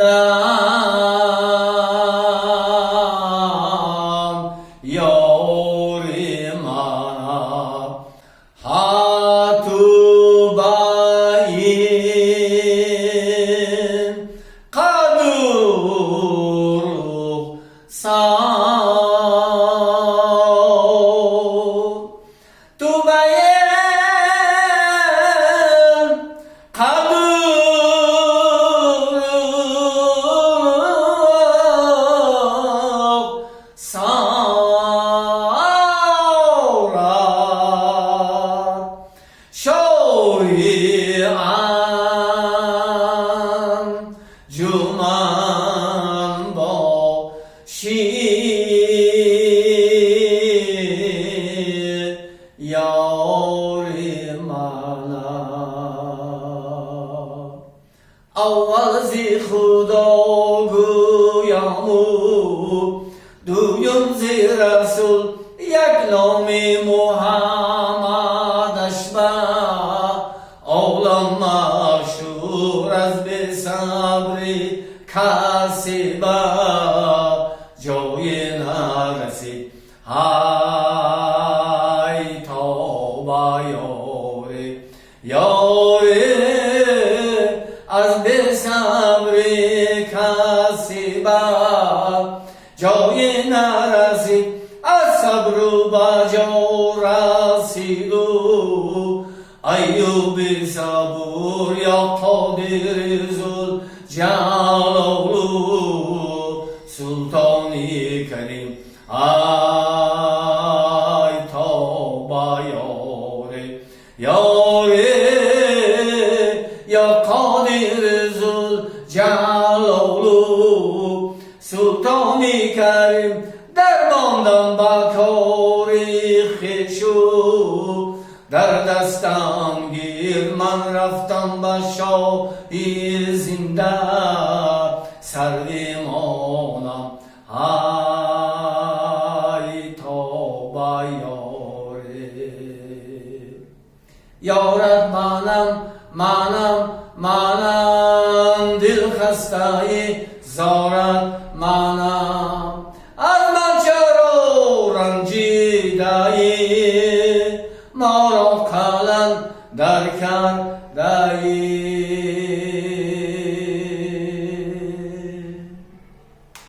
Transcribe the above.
دم یاری من حتو باین قدور سان تو باین قدور سارت شوری جمن باشی یاری منم اول زی خدا گویم دویم زی رسول یک نام محمدش به عالم مشهور از به صبری کسی به جای نرسید های توبه یاری یاری از به صبری کسی به جای نرسید از صبر و بجا رسید ایوب صبور یا قادر ذوالجلال سلطانی کریم ای توبه یاری یاری یا قادر ذوالجلال سلطانی کریم در ماندم با کاری خویشو در دستم گیر من رفتم به شاهی زنده سر ایمانم ای توبه یاری یارب منم دل خسته زارت منم از من چرا رنجیده ای ما را قلم در کرده ای